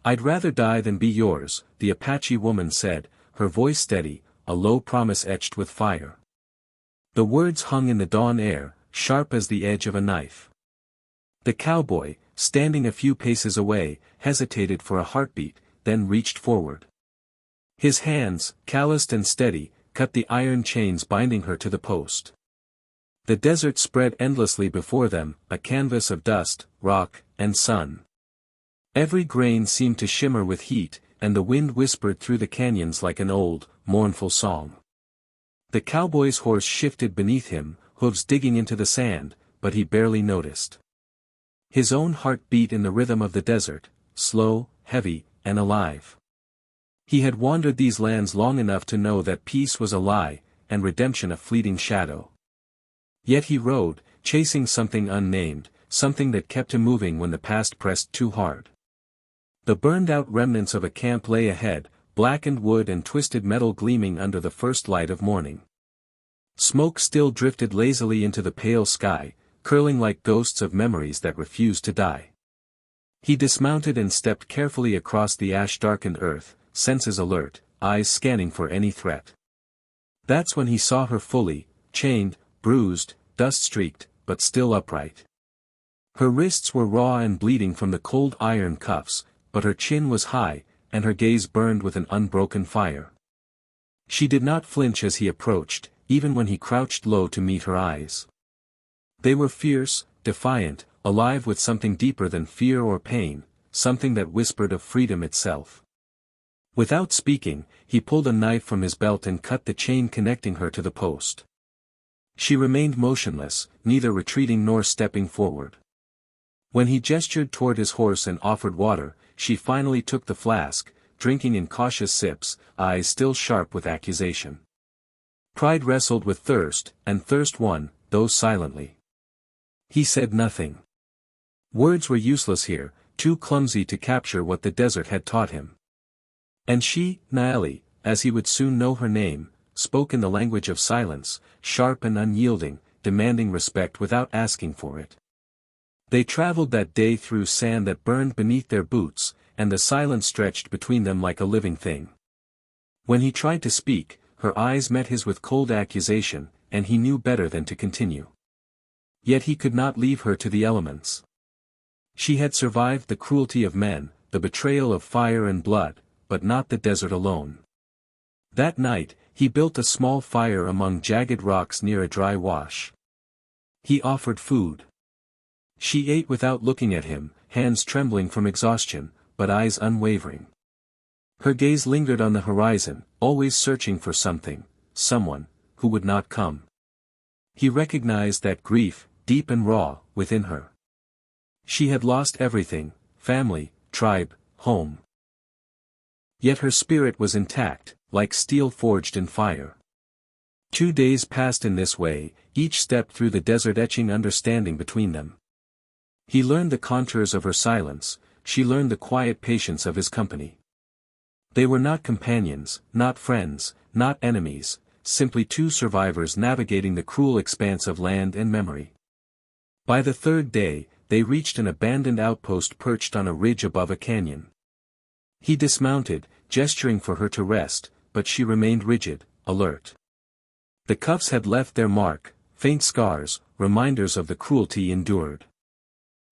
"I'd rather die than be yours," the Apache woman said, her voice steady, a low promise etched with fire. The words hung in the dawn air, sharp as the edge of a knife. The cowboy, standing a few paces away, hesitated for a heartbeat, then reached forward. His hands, calloused and steady, cut the iron chains binding her to the post. The desert spread endlessly before them, a canvas of dust, rock, and sun. Every grain seemed to shimmer with heat, and the wind whispered through the canyons like an old, mournful song. The cowboy's horse shifted beneath him, hooves digging into the sand, but he barely noticed. His own heart beat in the rhythm of the desert, slow, heavy, and alive. He had wandered these lands long enough to know that peace was a lie, and redemption a fleeting shadow. Yet he rode, chasing something unnamed, something that kept him moving when the past pressed too hard. The burned-out remnants of a camp lay ahead, blackened wood and twisted metal gleaming under the first light of morning. Smoke still drifted lazily into the pale sky, curling like ghosts of memories that refused to die. He dismounted and stepped carefully across the ash-darkened earth, senses alert, eyes scanning for any threat. That's when he saw her fully, chained, bruised, dust-streaked, but still upright. Her wrists were raw and bleeding from the cold iron cuffs, but her chin was high, and her gaze burned with an unbroken fire. She did not flinch as he approached, even when he crouched low to meet her eyes. They were fierce, defiant, alive with something deeper than fear or pain, something that whispered of freedom itself. Without speaking, he pulled a knife from his belt and cut the chain connecting her to the post. She remained motionless, neither retreating nor stepping forward. When he gestured toward his horse and offered water, she finally took the flask, drinking in cautious sips, eyes still sharp with accusation. Pride wrestled with thirst, and thirst won, though silently. He said nothing. Words were useless here, too clumsy to capture what the desert had taught him. And she, Naeli, as he would soon know her name, spoke in the language of silence, sharp and unyielding, demanding respect without asking for it. They traveled that day through sand that burned beneath their boots, and the silence stretched between them like a living thing. When he tried to speak, her eyes met his with cold accusation, and he knew better than to continue. Yet he could not leave her to the elements. She had survived the cruelty of men, the betrayal of fire and blood, but not the desert alone. That night, he built a small fire among jagged rocks near a dry wash. He offered food. She ate without looking at him, hands trembling from exhaustion, but eyes unwavering. Her gaze lingered on the horizon, always searching for something, someone, who would not come. He recognized that grief, deep and raw, within her. She had lost everything, family, tribe, home. Yet her spirit was intact, like steel forged in fire. 2 days passed in this way, each step through the desert etching understanding between them. He learned the contours of her silence, she learned the quiet patience of his company. They were not companions, not friends, not enemies, simply two survivors navigating the cruel expanse of land and memory. By the 3rd day, they reached an abandoned outpost perched on a ridge above a canyon. He dismounted, gesturing for her to rest, but she remained rigid, alert. The cuffs had left their mark, faint scars, reminders of the cruelty endured.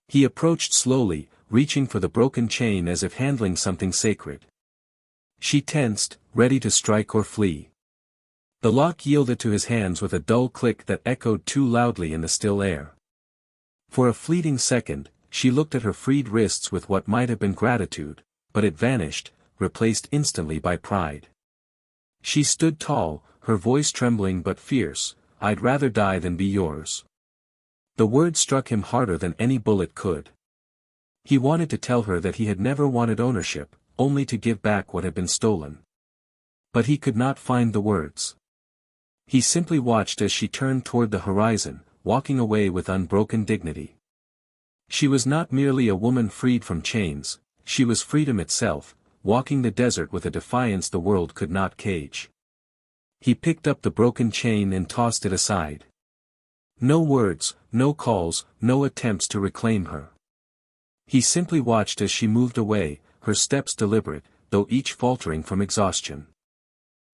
He approached slowly, reaching for the broken chain as if handling something sacred. She tensed, ready to strike or flee. The lock yielded to his hands with a dull click that echoed too loudly in the still air. For a fleeting second, she looked at her freed wrists with what might have been gratitude, but it vanished, replaced instantly by pride. She stood tall, her voice trembling but fierce, "I'd rather die than be yours." The word struck him harder than any bullet could. He wanted to tell her that he had never wanted ownership, only to give back what had been stolen. But he could not find the words. He simply watched as she turned toward the horizon, walking away with unbroken dignity. She was not merely a woman freed from chains, she was freedom itself, walking the desert with a defiance the world could not cage. He picked up the broken chain and tossed it aside. No words, no calls, no attempts to reclaim her. He simply watched as she moved away, her steps deliberate, though each faltering from exhaustion.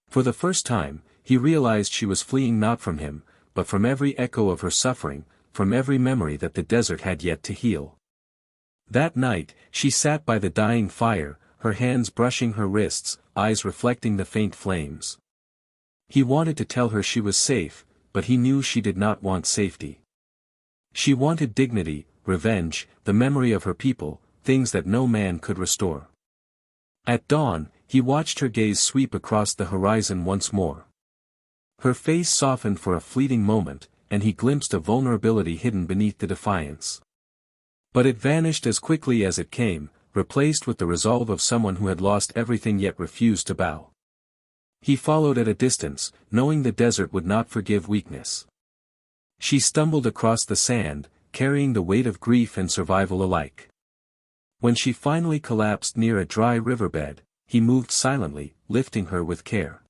For the first time, he realized she was fleeing not from him, but from every echo of her suffering, from every memory that the desert had yet to heal. That night, she sat by the dying fire, her hands brushing her wrists, eyes reflecting the faint flames. He wanted to tell her she was safe, but he knew she did not want safety. She wanted dignity, revenge, the memory of her people, things that no man could restore. At dawn, he watched her gaze sweep across the horizon once more. Her face softened for a fleeting moment, and he glimpsed a vulnerability hidden beneath the defiance. But it vanished as quickly as it came, replaced with the resolve of someone who had lost everything yet refused to bow. He followed at a distance, knowing the desert would not forgive weakness. She stumbled across the sand, carrying the weight of grief and survival alike. When she finally collapsed near a dry riverbed, he moved silently, lifting her with care.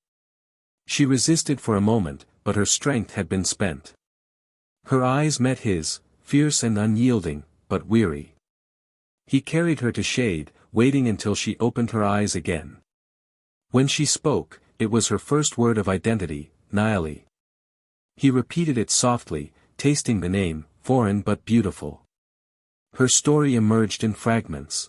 She resisted for a moment, but her strength had been spent. Her eyes met his, fierce and unyielding, but weary. He carried her to shade, waiting until she opened her eyes again. When she spoke, it was her first word of identity, Naili. He repeated it softly, tasting the name, foreign but beautiful. Her story emerged in fragments.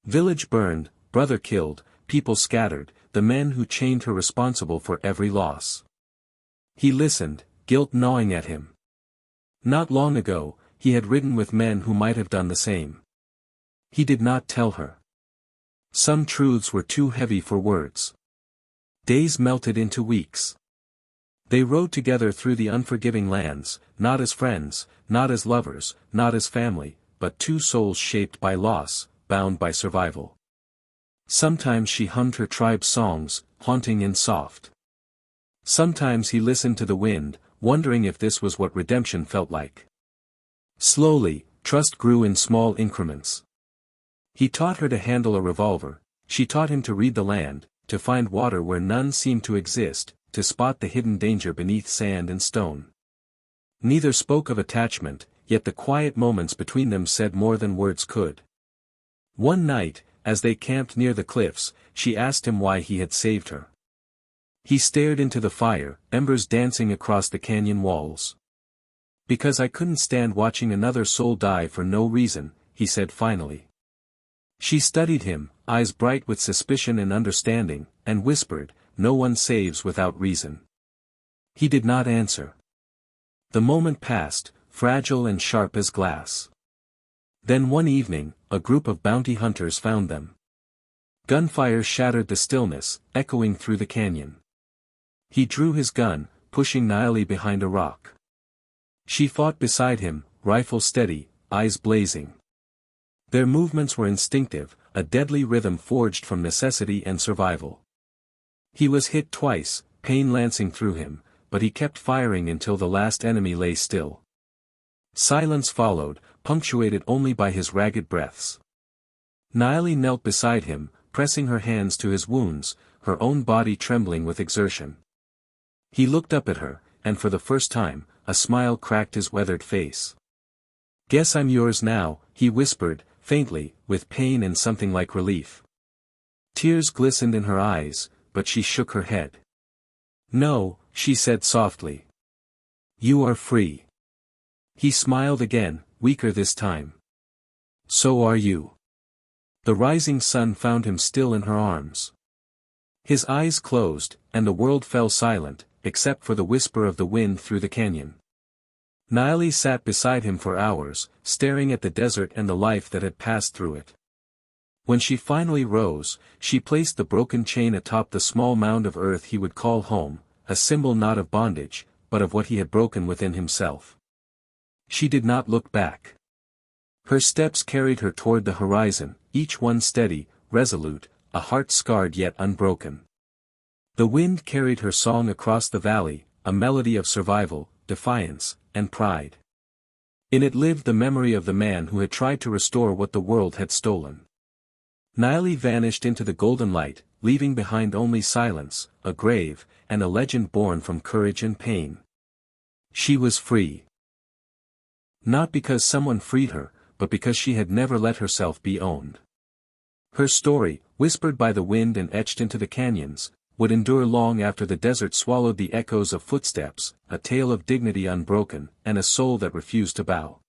Village burned, brother killed, people scattered, the men who chained her responsible for every loss. He listened, guilt gnawing at him. Not long ago, he had ridden with men who might have done the same. He did not tell her. Some truths were too heavy for words. Days melted into weeks. They rode together through the unforgiving lands, not as friends, not as lovers, not as family, but two souls shaped by loss, bound by survival. Sometimes she hummed her tribe's songs, haunting and soft. Sometimes he listened to the wind, wondering if this was what redemption felt like. Slowly, trust grew in small increments. He taught her to handle a revolver, she taught him to read the land, to find water where none seemed to exist, to spot the hidden danger beneath sand and stone. Neither spoke of attachment, yet the quiet moments between them said more than words could. One night, as they camped near the cliffs, she asked him why he had saved her. He stared into the fire, embers dancing across the canyon walls. "Because I couldn't stand watching another soul die for no reason," he said finally. She studied him, eyes bright with suspicion and understanding, and whispered, "No one saves without reason." He did not answer. The moment passed, fragile and sharp as glass. Then one evening, a group of bounty hunters found them. Gunfire shattered the stillness, echoing through the canyon. He drew his gun, pushing Naili behind a rock. She fought beside him, rifle steady, eyes blazing. Their movements were instinctive, a deadly rhythm forged from necessity and survival. He was hit twice, pain lancing through him, but he kept firing until the last enemy lay still. Silence followed, punctuated only by his ragged breaths. Naili knelt beside him, pressing her hands to his wounds, her own body trembling with exertion. He looked up at her, and for the first time, a smile cracked his weathered face. "Guess I'm yours now," he whispered, faintly, with pain and something like relief. Tears glistened in her eyes, but she shook her head. "No," she said softly. "You are free." He smiled again, weaker this time. "So are you." The rising sun found him still in her arms. His eyes closed, and the world fell silent, except for the whisper of the wind through the canyon. Naili sat beside him for hours, staring at the desert and the life that had passed through it. When she finally rose, she placed the broken chain atop the small mound of earth he would call home, a symbol not of bondage, but of what he had broken within himself. She did not look back. Her steps carried her toward the horizon, each one steady, resolute, a heart scarred yet unbroken. The wind carried her song across the valley, a melody of survival, defiance, and pride. In it lived the memory of the man who had tried to restore what the world had stolen. Naili vanished into the golden light, leaving behind only silence, a grave, and a legend born from courage and pain. She was free. Not because someone freed her, but because she had never let herself be owned. Her story, whispered by the wind and etched into the canyons, would endure long after the desert swallowed the echoes of footsteps, a tale of dignity unbroken, and a soul that refused to bow.